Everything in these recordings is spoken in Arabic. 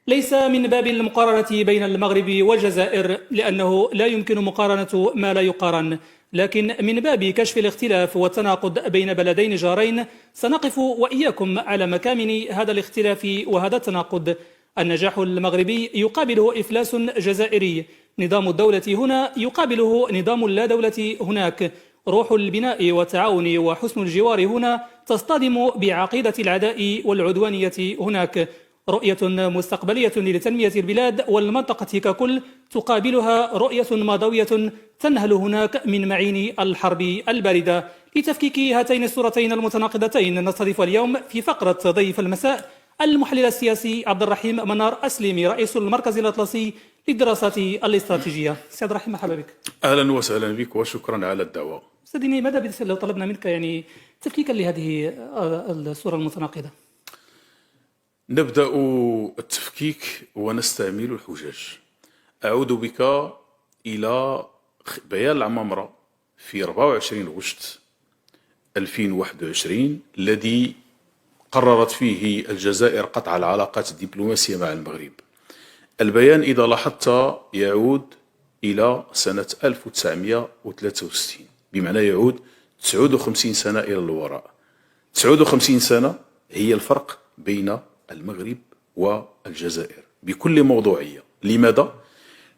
ليس من باب المقارنة بين المغرب والجزائر، لأنه لا يمكن مقارنة ما لا يقارن، لكن من باب كشف الاختلاف والتناقض بين بلدين جارين سنقف وإياكم على مكامن هذا الاختلاف وهذا التناقض. النجاح المغربي يقابله إفلاس جزائري، نظام الدولة هنا يقابله نظام اللا دولة هناك، روح البناء والتعاون وحسن الجوار هنا تصطدم بعقيدة العداء والعدوانية هناك. رؤية مستقبلية لتنمية البلاد والمنطقة ككل تقابلها رؤية ماضوية تنهل هناك من معين الحرب الباردة. لتفكيك هاتين الصورتين المتناقضتين نستضيف اليوم في فقرة ضيف المساء المحلل السياسي عبد الرحيم منار أسلمي، رئيس المركز الأطلسي للدراسات الاستراتيجية. سيد الرحيم، مرحبا بك. أهلا وسهلا بك وشكرا على الدعوة. سيدني، ماذا لو طلبنا منك تفكيكا لهذه الصورة المتناقضة؟ نبدأ التفكيك ونستعمل الحجج. أعود بك إلى بيان العمامرة في 24 غشت 2021 الذي قررت فيه الجزائر قطع العلاقات الدبلوماسية مع المغرب. البيان إذا لاحظت يعود إلى سنة 1963، بمعنى يعود 59 سنة إلى الوراء. 59 سنة هي الفرق بين المغرب والجزائر بكل موضوعية. لماذا؟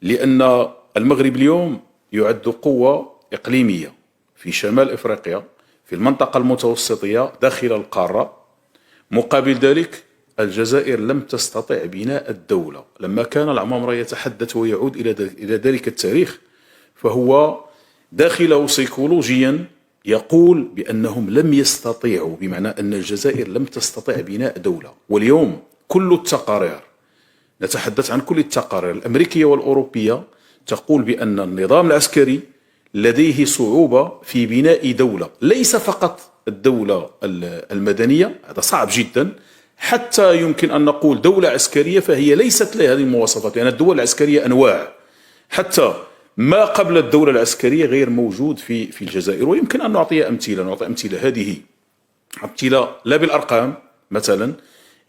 لأن المغرب اليوم يعد قوة إقليمية في شمال إفريقيا، في المنطقة المتوسطية داخل القارة. مقابل ذلك الجزائر لم تستطع بناء الدولة. لما كان العمامرة يتحدث ويعود إلى ذلك التاريخ فهو داخله سيكولوجيا يقول بأنهم لم يستطيعوا، بمعنى أن الجزائر لم تستطع بناء دولة. واليوم كل التقارير، نتحدث عن كل التقارير الأمريكية والأوروبية، تقول بأن النظام العسكري لديه صعوبة في بناء دولة، ليس فقط الدولة المدنية، هذا صعب جدا، حتى يمكن أن نقول دولة عسكرية فهي ليست لها هذه المواصفات، لأن الدول العسكرية أنواع، حتى ما قبل الدولة العسكرية غير موجود في الجزائر. ويمكن أن نعطي أمثلة هذه أمثلة لا بالأرقام مثلا،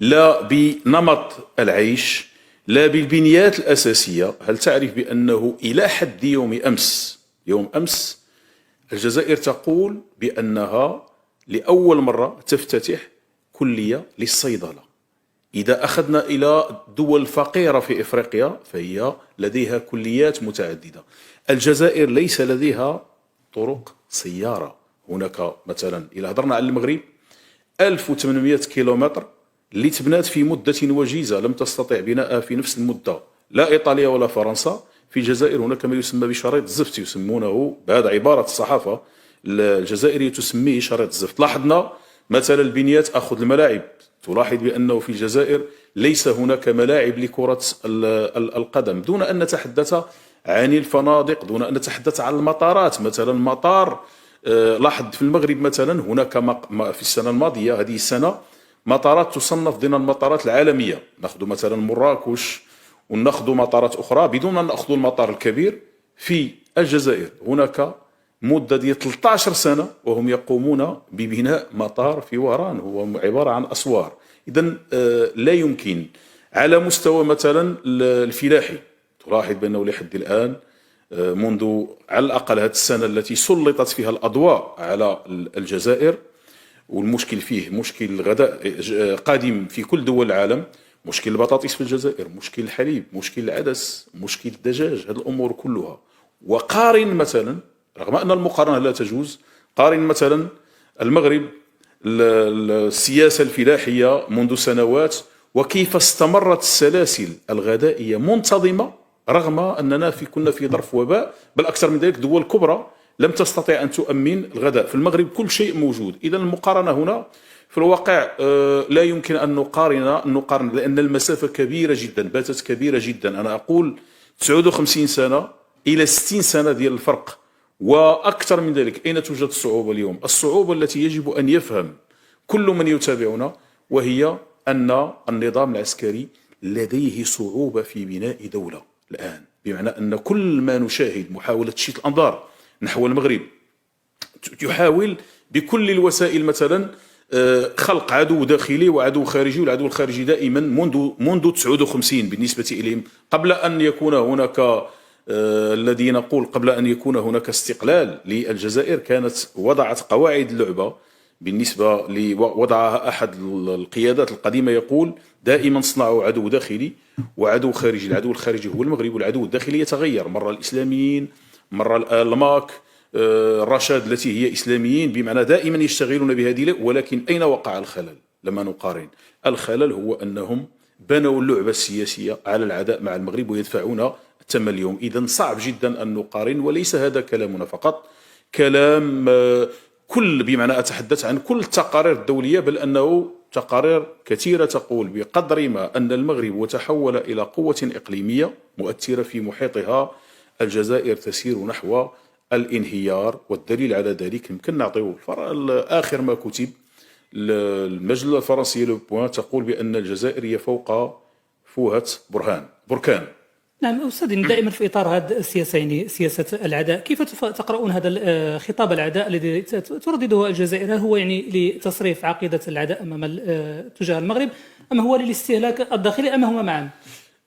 لا بنمط العيش، لا بالبنيات الأساسية. هل تعرف بأنه إلى حد يوم أمس الجزائر تقول بأنها لأول مرة تفتتح كلية للصيدلة؟ إذا أخذنا إلى دول فقيرة في إفريقيا فهي لديها كليات متعددة. الجزائر ليس لديها طرق سيارة. هناك مثلا إذا هضرنا على المغرب 1800 كيلومتر اللي تبنات في مدة وجيزة، لم تستطع بناءها في نفس المدة لا إيطاليا ولا فرنسا. في الجزائر هناك ما يسمى بشريط الزفت، يسمونه بهذا عبارة الصحافة الجزائرية تسميه شريط الزفت. لاحظنا مثلا البنيات، أخذ الملاعب، تلاحظ بأنه في الجزائر ليس هناك ملاعب لكرة القدم، دون أن نتحدث عن الفنادق، دون أن نتحدث عن المطارات. مثلا مطار، لاحظ في المغرب مثلا هناك في السنة الماضية هذه السنة مطارات تصنف ضمن المطارات العالمية. نأخذ مثلا مراكش ونأخذ مطارات أخرى بدون أن نأخذ المطار الكبير. في الجزائر هناك مدة ديال 13 سنة وهم يقومون ببناء مطار في وهران، هو عبارة عن أسوار. إذن لا يمكن. على مستوى مثلا الفلاحي تلاحظ بأنه لحد الآن منذ على الأقل هذه السنة التي سلطت فيها الأضواء على الجزائر، والمشكل فيه مشكل الغذاء قادم في كل دول العالم، مشكل البطاطس في الجزائر، مشكل الحليب، مشكل العدس، مشكل الدجاج، هذه الأمور كلها. وقارن مثلا، رغم أن المقارنة لا تجوز، قارن مثلا المغرب السياسة الفلاحية منذ سنوات وكيف استمرت السلاسل الغذائية منتظمة رغم أننا كنا في ظرف وباء، بل أكثر من ذلك دول كبرى لم تستطع أن تؤمن الغذاء. في المغرب كل شيء موجود. إذن المقارنة هنا في الواقع لا يمكن أن نقارن لأن المسافة كبيرة جدا، باتت كبيرة جدا. أنا أقول 59 سنة إلى 60 سنة ديال الفرق. وأكثر من ذلك، أين توجد الصعوبة اليوم؟ الصعوبة التي يجب أن يفهم كل من يتابعنا، وهي أن النظام العسكري لديه صعوبة في بناء دولة الآن، بمعنى أن كل ما نشاهد محاولة تشتيت الأنظار نحو المغرب، يحاول بكل الوسائل مثلا خلق عدو داخلي وعدو خارجي، والعدو الخارجي دائما منذ 59 بالنسبة إليهم، قبل أن يكون هناك الذي نقول قبل أن يكون هناك استقلال للجزائر، كانت وضعت قواعد اللعبة بالنسبة وضعها أحد القيادات القديمة يقول دائما صنعوا عدو داخلي وعدو خارجي. العدو الخارجي هو المغرب، والعدو الداخلي يتغير، مرة الإسلاميين، مرة الألماك، الرشاد التي هي إسلاميين، بمعنى دائما يشتغلون بهذه. ولكن أين وقع الخلل لما نقارن؟ الخلل هو أنهم بنوا اللعبة السياسية على العداء مع المغرب ويدفعون الثمن اليوم. إذن صعب جدا أن نقارن، وليس هذا كلامنا فقط، كلام بمعنى أتحدث عن كل التقارير الدولية، بل أنه تقارير كثيرة تقول بقدر ما أن المغرب تحول إلى قوة إقليمية مؤثرة في محيطها، الجزائر تسير نحو الانهيار. والدليل على ذلك يمكن نعطيه آخر ما كتب، المجلة الفرنسية لو بوان تقول بأن الجزائر هي فوق فوهة بركان. نعم أستاذ، دائما في إطار هذه السياسة، يعني سياسة العداء، كيف تقرؤون هذا خطاب العداء الذي تردده الجزائر؟ هل هو يعني لتصريف عقيدة العداء تجاه المغرب، أم هو للاستهلاك الداخلي، أم هما معا؟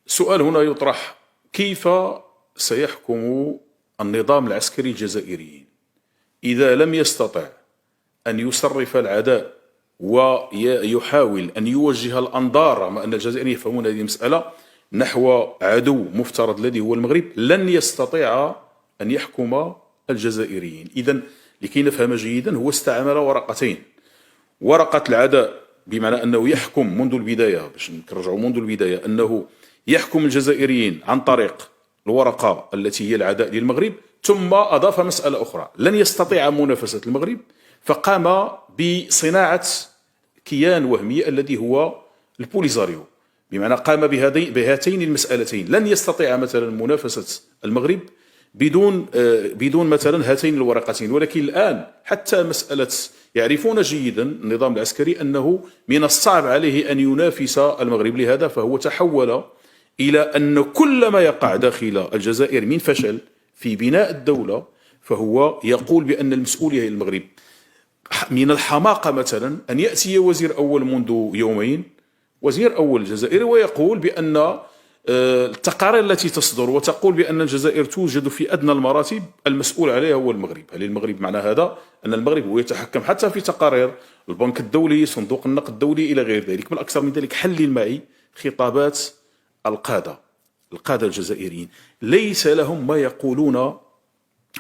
سؤال هنا يطرح: كيف سيحكم النظام العسكري الجزائري إذا لم يستطع أن يصرف العداء ويحاول أن يوجه الأنظار، مع أن الجزائريين يفهمون هذه المسألة، نحو عدو مفترض الذي هو المغرب، لن يستطيع أن يحكم الجزائريين. إذن لكي نفهم جيدا، هو استعمل ورقتين: ورقة العداء بمعنى أنه يحكم منذ البداية، باش نرجعوا منذ البداية، أنه يحكم الجزائريين عن طريق الورقة التي هي العداء للمغرب، ثم أضاف مسألة أخرى: لن يستطيع منافسة المغرب، فقام بصناعة كيان وهمي الذي هو البوليزاريو، بمعنى قام بهاتين المسألتين. لن يستطيع مثلا منافسة المغرب بدون مثلا هاتين الورقتين. ولكن الآن حتى مسألة، يعرفون جيدا النظام العسكري أنه من الصعب عليه أن ينافس المغرب، لهذا فهو تحول إلى أن كل ما يقع داخل الجزائر من فشل في بناء الدولة فهو يقول بأن المسؤولية هي المغرب. من الحماقة مثلا أن يأتي وزير أول منذ يومين، وزير أول الجزائر، ويقول بأن التقارير التي تصدر وتقول بأن الجزائر توجد في أدنى المراتب المسؤول عليها هو المغرب. هل المغرب معنى هذا أن المغرب هو يتحكم حتى في تقارير البنك الدولي، صندوق النقد الدولي، إلى غير ذلك؟ بل أكثر من ذلك، حلل معي خطابات القادة الجزائريين، ليس لهم ما يقولون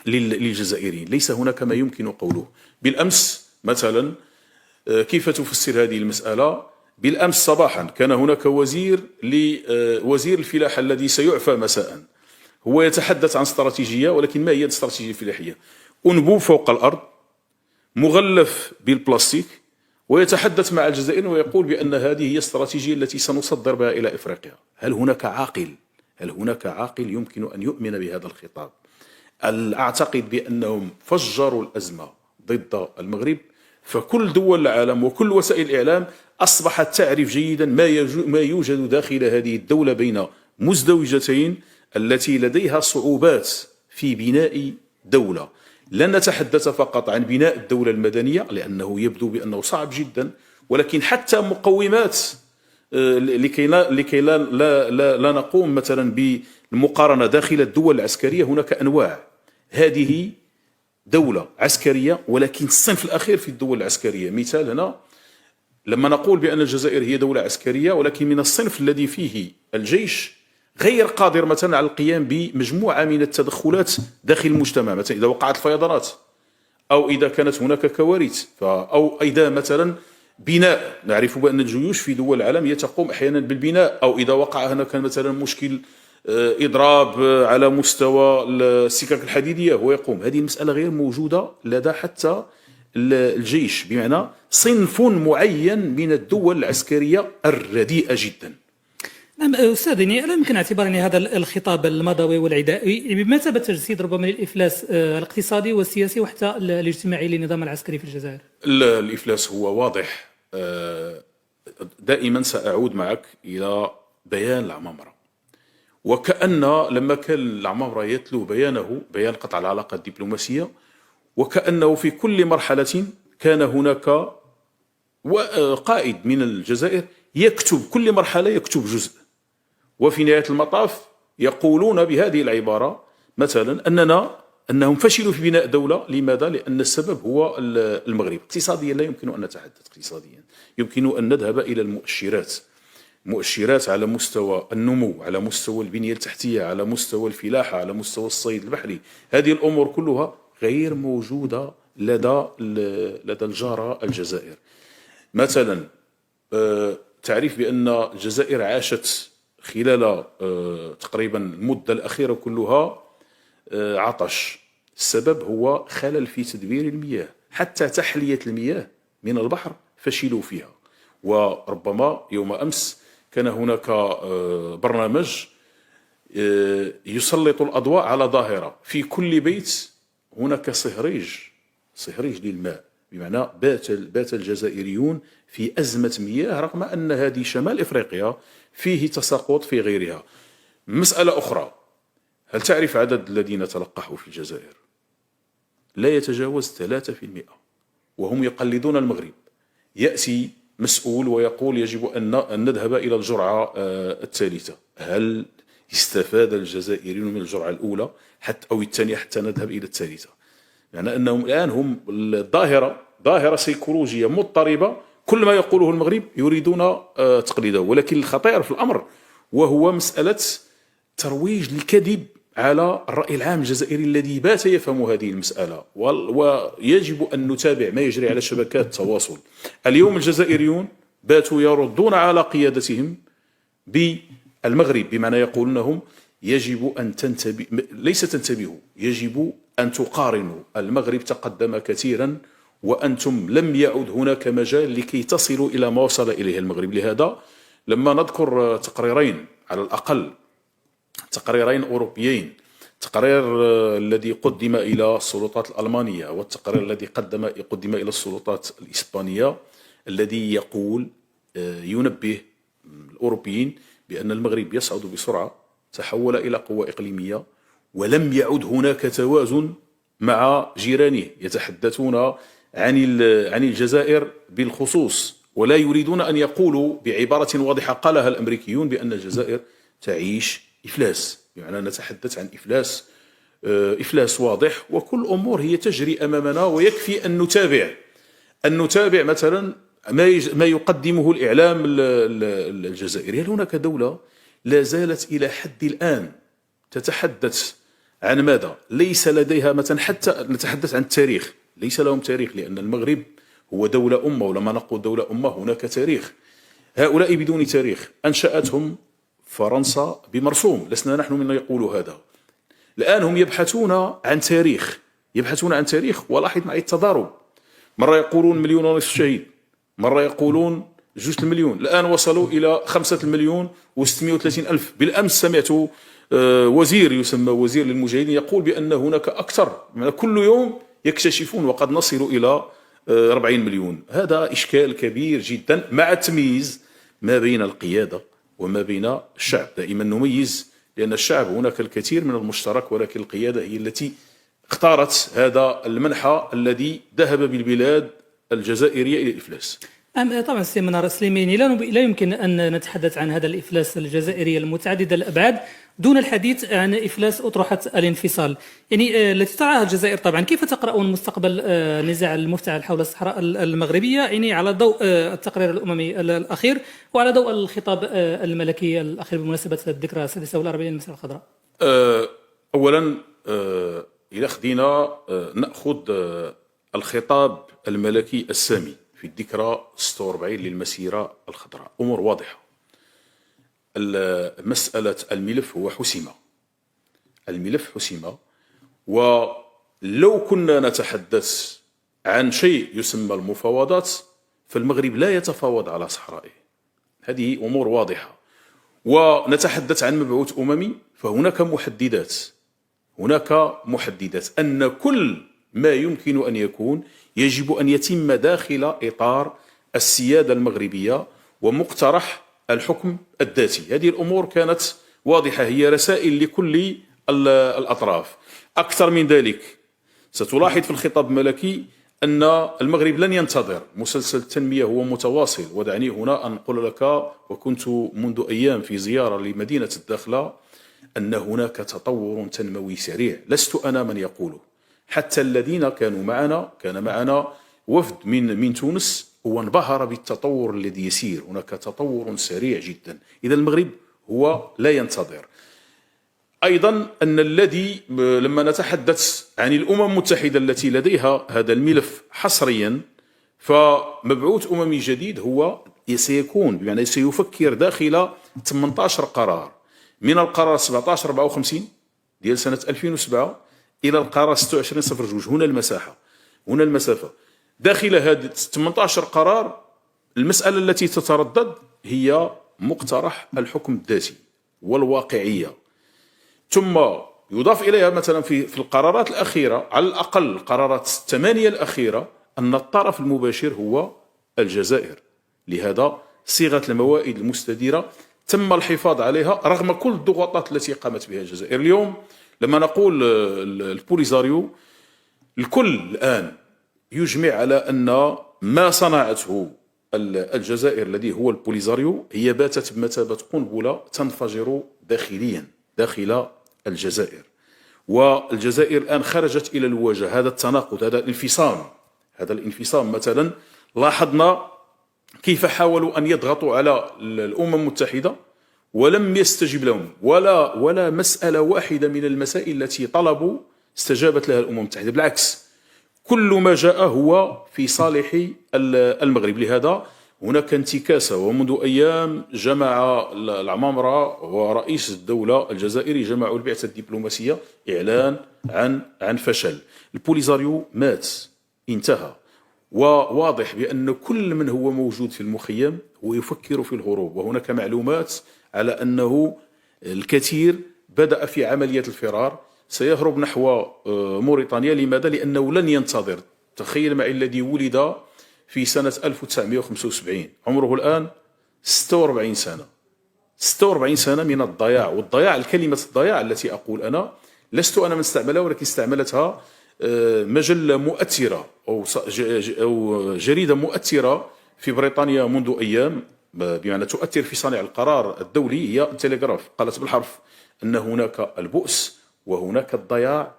للجزائريين، ليس هناك ما يمكن قوله. بالأمس مثلا، كيف تفسر هذه المسألة؟ بالأمس صباحا كان هناك وزير الفلاحة الذي سيعفى مساء، هو يتحدث عن استراتيجية، ولكن ما هي الاستراتيجية الفلاحية؟ أنبوب فوق الأرض مغلف بالبلاستيك، ويتحدث مع الجزائر ويقول بأن هذه هي الاستراتيجية التي سنصدر بها إلى إفريقيا. هل هناك عاقل يمكن أن يؤمن بهذا الخطاب؟ أعتقد بأنهم فجروا الأزمة ضد المغرب، فكل دول العالم وكل وسائل الإعلام أصبحت تعرف جيدا ما يوجد داخل هذه الدولة بين مزدوجتين التي لديها صعوبات في بناء دولة. لن نتحدث فقط عن بناء الدولة المدنية لأنه يبدو بأنه صعب جدا، ولكن حتى مقومات لكي لا نقوم مثلا بالمقارنة داخل الدول العسكرية. هناك أنواع، هذه دولة عسكرية، ولكن الصنف الأخير في الدول العسكرية. مثال هنا، لما نقول بأن الجزائر هي دولة عسكرية، ولكن من الصنف الذي فيه الجيش غير قادر مثلا على القيام بمجموعة من التدخلات داخل المجتمع، مثلا إذا وقعت فيضانات، أو إذا كانت هناك كوارث، أو إذا مثلا بناء، نعرف بأن الجيوش في دول العالم تقوم أحيانا بالبناء، أو إذا وقع هناك مثلا مشكل إضراب على مستوى السكك الحديدية هو يقوم. هذه المسألة غير موجودة لدى حتى الجيش، بمعنى صنف معين من الدول العسكرية الرديئة جدا. نعم أستاذ، يعني لا يمكن اعتبار هذا الخطاب المضوي والعدائي بمثابة تجسيد ربما للإفلاس الاقتصادي والسياسي وحتى الاجتماعي للنظام العسكري في الجزائر. الإفلاس هو واضح. دائما سأعود معك إلى بيان العمامرة، وكأن لما كان العمامرة يتلو بيان قطع العلاقة الدبلوماسية، وكأنه في كل مرحلة كان هناك وقائد من الجزائر يكتب كل مرحلة يكتب جزء، وفي نهاية المطاف يقولون بهذه العبارة مثلا أنهم فشلوا في بناء دولة. لماذا؟ لأن السبب هو المغرب. اقتصاديا لا يمكن أن نتحدث، اقتصاديا يمكن أن نذهب إلى المؤشرات على مستوى النمو، على مستوى البنية التحتية، على مستوى الفلاحة، على مستوى الصيد البحري. هذه الأمور كلها غير موجودة لدى الجارة الجزائر. مثلا تعرف بأن الجزائر عاشت خلال تقريبا المدة الأخيرة كلها عطش. السبب هو خلل في تدبير المياه، حتى تحلية المياه من البحر فشلوا فيها. وربما يوم أمس كان هناك برنامج يسلط الأضواء على ظاهرة: في كل بيت هناك صهريج للماء، بمعنى بات الجزائريون في أزمة مياه، رغم أن هذه شمال إفريقيا فيه تساقط في غيرها. مسألة أخرى: هل تعرف عدد الذين تلقحوا في الجزائر؟ لا يتجاوز 3%، وهم يقلدون المغرب. يأتي مسؤول ويقول يجب أن نذهب إلى الجرعة الثالثة. هل استفاد الجزائريون من الجرعة الأولى أو الثانية حتى نذهب إلى الثالثة؟ يعني أنهم الآن هم ظاهرة سيكولوجية مضطربة، كل ما يقوله المغرب يريدون تقليده. ولكن الخطير في الأمر وهو مسألة ترويج الكذب على الرأي العام الجزائري الذي بات يفهم هذه المسألة. ويجب أن نتابع ما يجري على شبكات التواصل. اليوم الجزائريون باتوا يردون على قيادتهم بالمغرب، بمعنى يقولون لهم يجب أن تنتبهوا، يجب أن تقارنوا. المغرب تقدم كثيرا وأنتم لم يعد هناك مجال لكي تصلوا إلى ما وصل إليه المغرب. لهذا لما نذكر تقريرين، على الأقل تقريرين أوروبيين، التقرير الذي قدم إلى السلطات الألمانية والتقرير الذي قدم إلى السلطات الإسبانية، الذي ينبه الأوروبيين بأن المغرب يصعد بسرعة، تحول إلى قوة إقليمية، ولم يعد هناك توازن مع جيرانه. يتحدثون عن الجزائر بالخصوص، ولا يريدون أن يقولوا بعبارة واضحة قالها الأمريكيون بأن الجزائر تعيش إفلاس. يعني نتحدث عن إفلاس واضح، وكل أمور هي تجري أمامنا، ويكفي أن نتابع مثلا ما يقدمه الإعلام الجزائري. هل هناك دولة لا زالت إلى حد الآن تتحدث عن ماذا؟ ليس لديها مثلا، حتى نتحدث عن التاريخ، ليس لهم تاريخ، لأن المغرب هو دولة أمة، ولما نقول دولة أمة هناك تاريخ. هؤلاء بدون تاريخ أنشأتهم فرنسا بمرسوم، لسنا نحن من يقول هذا. الآن هم يبحثون عن تاريخ، ولاحظ معي التضارب. مرة يقولون 1.5 مليون شهيد، مرة يقولون 2 مليون، الآن وصلوا إلى 5,630,000. بالأمس سمعت وزير يسمى وزير للمجاهدين يقول بأن هناك أكثر، كل يوم يكتشفون، وقد نصل إلى 40 مليون. هذا إشكال كبير جدا، مع التمييز ما بين القيادة وما بين الشعب. دائما نميز، لأن الشعب هناك الكثير من المشترك، ولكن القيادة هي التي اختارت هذا المنحى الذي ذهب بالبلاد الجزائرية إلى الإفلاس. طبعا سي منار سليماني، لا يمكن أن نتحدث عن هذا الإفلاس الجزائري المتعدد الأبعاد دون الحديث عن إفلاس أطروحة الانفصال، يعني التي ترعاها الجزائر. طبعا كيف تقرؤون مستقبل النزاع المفتعل حول الصحراء المغربية، يعني على ضوء التقرير الأممي الأخير وعلى ضوء الخطاب الملكي الأخير بمناسبة الذكرى السادسة والأربعين للمسيرة الخضراء؟ أولا إذا خدينا نأخذ الخطاب الملكي السامي في الذكرى 46 للمسيرة الخضراء، أمور واضحة. مسألة الملف هو الملف حسم، ولو كنا نتحدث عن شيء يسمى المفاوضات، فالمغرب لا يتفاوض على صحرائه، هذه أمور واضحة. ونتحدث عن مبعوث أممي، فهناك محددات أن كل ما يمكن أن يكون يجب أن يتم داخل إطار السيادة المغربية ومقترح الحكم الذاتي. هذه الأمور كانت واضحة، هي رسائل لكل الأطراف. أكثر من ذلك، ستلاحظ في الخطاب الملكي أن المغرب لن ينتظر، مسلسل التنمية هو متواصل. ودعني هنا أن أقول لك، وكنت منذ أيام في زيارة لمدينة الداخلة، أن هناك تطور تنموي سريع، لست أنا من يقوله، حتى الذين كانوا معنا، كان معنا وفد من تونس، وانبهر بالتطور الذي يسير. هناك تطور سريع جدا. إذا المغرب هو لا ينتظر. أيضا أن الذي لما نتحدث عن الأمم المتحدة التي لديها هذا الملف حصريا، فمبعوث أممي جديد هو سيكون، بمعنى سيفكر داخل 18 قرار، من القرار 1754 ديال سنة 2007 إلى القرار 2602. هنا المساحة، هنا المسافة. داخل هذه 18 قرار المسألة التي تتردد هي مقترح الحكم الذاتي والواقعية. ثم يضاف إليها مثلا في القرارات الأخيرة، على الأقل القرارات 8 الأخيرة، أن الطرف المباشر هو الجزائر. لهذا صيغة الموائد المستديرة تم الحفاظ عليها رغم كل الضغوطات التي قامت بها الجزائر. اليوم لما نقول البوليزاريو، الكل الآن يجمع على أن ما صنعته الجزائر الذي هو البوليزاريو هي باتت بمثابة قنبلة تنفجر داخليا داخل الجزائر. والجزائر الآن خرجت إلى الواجهة. هذا التناقض، هذا الانفصام مثلا لاحظنا كيف حاولوا أن يضغطوا على الأمم المتحدة ولم يستجب لهم ولا مسألة واحدة من المسائل التي طلبوا استجابت لها الأمم المتحدة. بالعكس، كل ما جاء هو في صالح المغرب. لهذا هناك انتكاسة. ومنذ أيام جمع العمامرة ورئيس الدولة الجزائري جمعوا البعثة الدبلوماسية إعلان عن فشل. البوليزاريو مات، انتهى. وواضح بأن كل من هو موجود في المخيم هو يفكر في الهروب. وهناك معلومات على أنه الكثير بدأ في عملية الفرار، سيهرب نحو موريتانيا. لماذا؟ لأنه لن ينتظر. تخيل معي الذي ولد في سنة 1975 عمره الآن 46 سنة. 46 سنة من الضياع. والضياع، الكلمة الضياع التي أقول أنا لست أنا من استعملها، ولكن استعملتها مجلة مؤثرة أو جريدة مؤثرة في بريطانيا منذ أيام، بمعنى تؤثر في صانع القرار الدولي، هي التلغراف. قالت بالحرف أن هناك البؤس وهناك الضياع،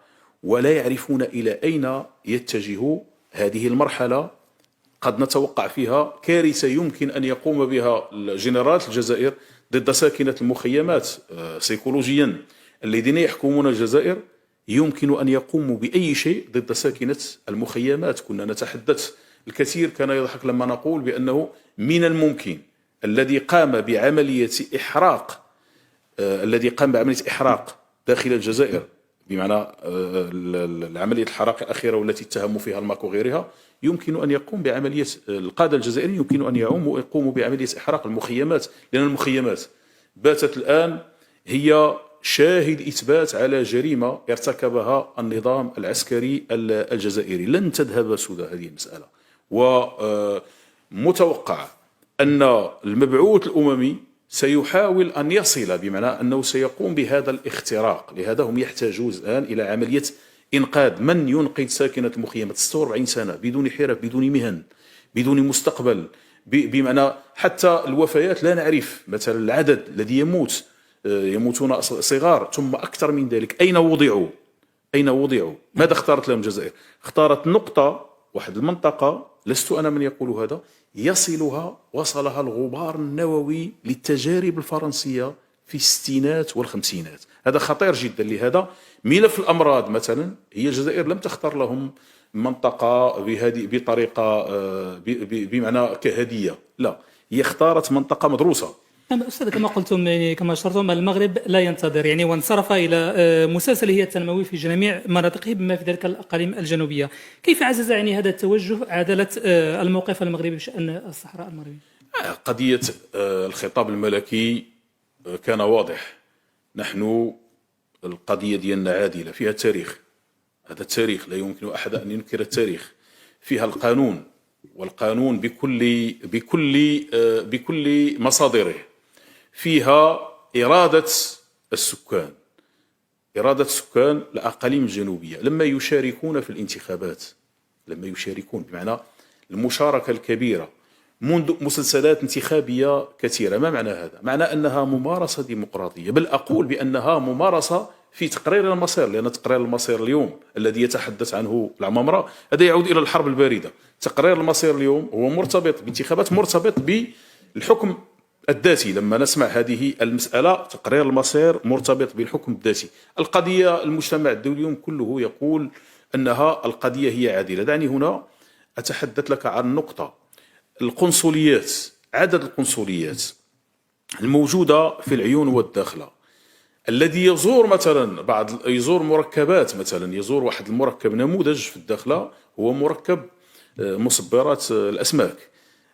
ولا يعرفون إلى أين يتجه. هذه المرحلة قد نتوقع فيها كارثة يمكن أن يقوم بها جنرالات الجزائر ضد ساكنة المخيمات. سيكولوجيا الذين يحكمون الجزائر يمكن أن يقوموا بأي شيء ضد ساكنة المخيمات. كنا نتحدث، الكثير كان يضحك لما نقول بأنه من الممكن الذي قام بعملية إحراق داخل الجزائر، بمعنى العملية الحراق الأخيرة والتي اتهموا فيها الماك وغيرها، يمكن أن يقوم بعملية، القادة الجزائريين يمكن أن يقوموا بعملية إحراق المخيمات. لأن المخيمات باتت الآن هي شاهد إثبات على جريمة ارتكبها النظام العسكري الجزائري. لن تذهب سدى هذه المسألة. ومتوقع أن المبعوث الأممي سيحاول أن يصل، بمعنى أنه سيقوم بهذا الاختراق. لهذا هم يحتاجون الآن إلى عملية إنقاذ. من ينقذ ساكنة المخيمات 46 سنة بدون حرف، بدون مهن، بدون مستقبل، بمعنى حتى الوفيات لا نعرف مثلا العدد الذي يموتون صغار، ثم أكثر من ذلك. أين وضعوا؟ ماذا اختارت لهم الجزائر؟ اختارت نقطة، واحد المنطقة، لست أنا من يقول هذا، وصلها الغبار النووي للتجارب الفرنسية في الستينات والخمسينات. هذا خطير جدا. لهذا ملف الأمراض مثلا، هي الجزائر لم تختار لهم منطقة بطريقة بمعنى كهدية، لا، هي اختارت منطقة مدروسة. أستاذ، كما قلتم، يعني كما أشرتم، المغرب لا ينتظر، يعني وانصرف إلى مسلسله التنموي في جميع مناطقه بما في ذلك الأقاليم الجنوبية. كيف عزز يعني هذا التوجه عدالة الموقف المغربي بشأن الصحراء المغربية؟ قضية الخطاب الملكي كان واضح. نحن القضية ديالنا عادلة، فيها تاريخ. هذا التاريخ لا يمكن أحد أن ينكر التاريخ. فيها القانون، والقانون بكل مصادره. فيها إرادة السكان الأقاليم الجنوبية لما يشاركون في الانتخابات. لما يشاركون، بمعنى المشاركة الكبيرة منذ مسلسلات انتخابية كثيرة. ما معنى هذا؟ معنى أنها ممارسة ديمقراطية، بل أقول بأنها ممارسة في تقرير المصير، لأن تقرير المصير اليوم الذي يتحدث عنه العمامرة هذا يعود إلى الحرب الباردة. تقرير المصير اليوم هو مرتبط بانتخابات، مرتبط بالحكم الذاتي. لما نسمع هذه المسألة تقرير المصير مرتبط بالحكم الذاتي، القضية المجتمع الدولي اليوم كله يقول أنها القضية هي عادلة. دعني هنا أتحدث لك عن نقطة، القنصليات، عدد القنصليات الموجودة في العيون والداخلة. الذي يزور مثلا يزور مركبات، مثلا يزور واحد المركب نموذج في الداخلة هو مركب مصبرات الأسماك،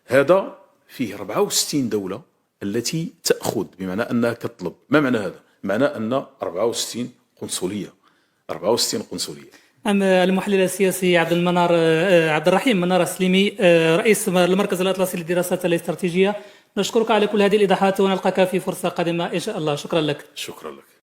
هذا فيه 64 دولة التي تأخذ، بمعنى أنها تطلب. ما معنى هذا؟ معنى أن 64 قنصلية، 64 قنصلية. أما المحلل السياسي عبد الرحيم منار السليمي، رئيس المركز الأطلسي للدراسات الاستراتيجية، نشكرك على كل هذه الإيضاحات ونلقاك في فرصة قادمة إن شاء الله. شكرا لك. شكرا لك.